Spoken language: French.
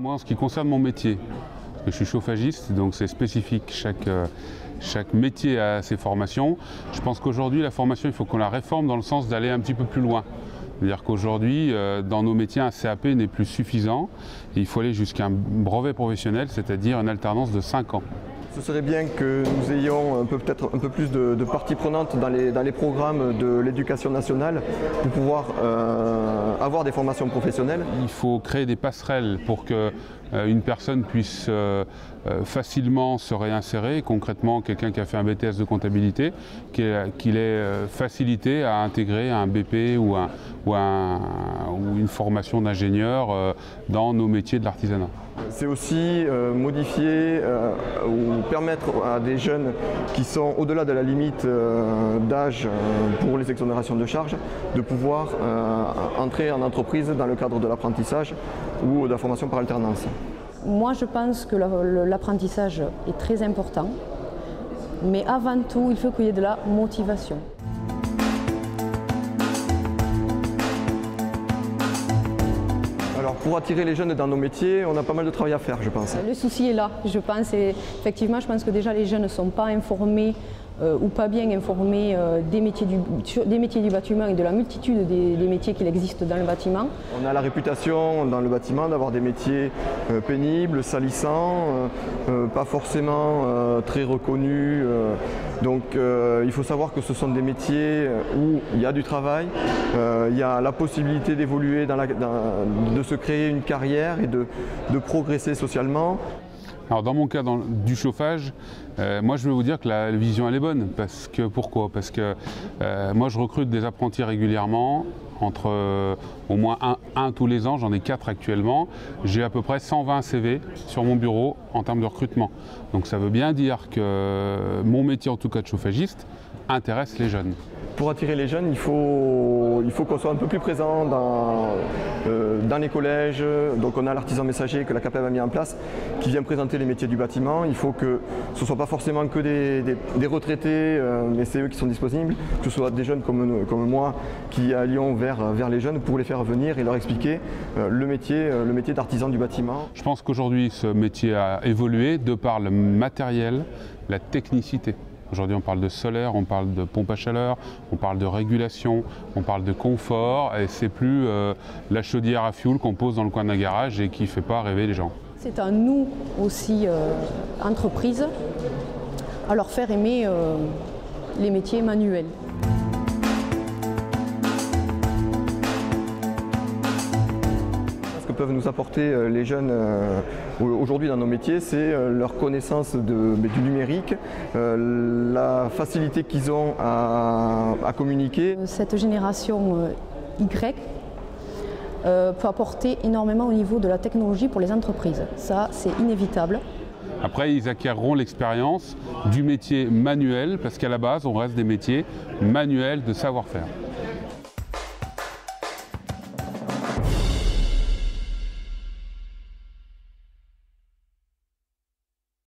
Moi, en ce qui concerne mon métier, je suis chauffagiste, donc c'est spécifique, chaque métier a ses formations. Je pense qu'aujourd'hui, la formation, il faut qu'on la réforme dans le sens d'aller un petit peu plus loin. C'est-à-dire qu'aujourd'hui, dans nos métiers, un CAP n'est plus suffisant. Et il faut aller jusqu'à un brevet professionnel, c'est-à-dire une alternance de 5 ans. Ce serait bien que nous ayons peut-être un peu plus de parties prenantes dans les programmes de l'éducation nationale pour pouvoir avoir des formations professionnelles. Il faut créer des passerelles pour qu'une personne puisse facilement se réinsérer. Concrètement, quelqu'un qui a fait un BTS de comptabilité, qu'il ait facilité à intégrer un BP ou une formation d'ingénieur dans nos métiers de l'artisanat. C'est aussi modifier ou permettre à des jeunes qui sont au-delà de la limite d'âge pour les exonérations de charges de pouvoir entrer en entreprise dans le cadre de l'apprentissage ou de la formation par alternance. Moi, je pense que l'apprentissage est très important, mais avant tout, il faut qu'il y ait de la motivation. Alors pour attirer les jeunes dans nos métiers, on a pas mal de travail à faire, je pense. Le souci est là, je pense. Et effectivement, je pense que déjà les jeunes ne sont pas informés ou pas bien informés des métiers du bâtiment et de la multitude des métiers qu'il existe dans le bâtiment. On a la réputation dans le bâtiment d'avoir des métiers pénibles, salissants, pas forcément très reconnus. Donc il faut savoir que ce sont des métiers où il y a du travail, il y a la possibilité d'évoluer, de se créer une carrière et de progresser socialement. Alors dans mon cas, du chauffage, moi je vais vous dire que la vision elle est bonne. Pourquoi ? Parce que moi je recrute des apprentis régulièrement, entre au moins un tous les ans, j'en ai 4 actuellement. J'ai à peu près 120 CV sur mon bureau en termes de recrutement. Donc ça veut bien dire que mon métier, en tout cas de chauffagiste, intéresse les jeunes. Pour attirer les jeunes, il faut qu'on soit un peu plus présent dans les collèges. Donc on a l'artisan messager que la CAPEB a mis en place, qui vient présenter les métiers du bâtiment. Il faut que ce ne soit pas forcément que des retraités, mais c'est eux qui sont disponibles, que ce soit des jeunes comme moi qui allions vers les jeunes pour les faire venir et leur expliquer le métier d'artisan du bâtiment. Je pense qu'aujourd'hui ce métier a évolué de par le matériel, la technicité. Aujourd'hui, on parle de solaire, on parle de pompe à chaleur, on parle de régulation, on parle de confort, et c'est plus la chaudière à fioul qu'on pose dans le coin d'un garage et qui ne fait pas rêver les gens. C'est à nous aussi, entreprises, à leur faire aimer les métiers manuels. Ce que peuvent nous apporter les jeunes aujourd'hui dans nos métiers, c'est leur connaissance du numérique, la facilité qu'ils ont à communiquer. Cette génération Y peut apporter énormément au niveau de la technologie pour les entreprises. Ça, c'est inévitable. Après, ils acquerront l'expérience du métier manuel, parce qu'à la base, on reste des métiers manuels de savoir-faire.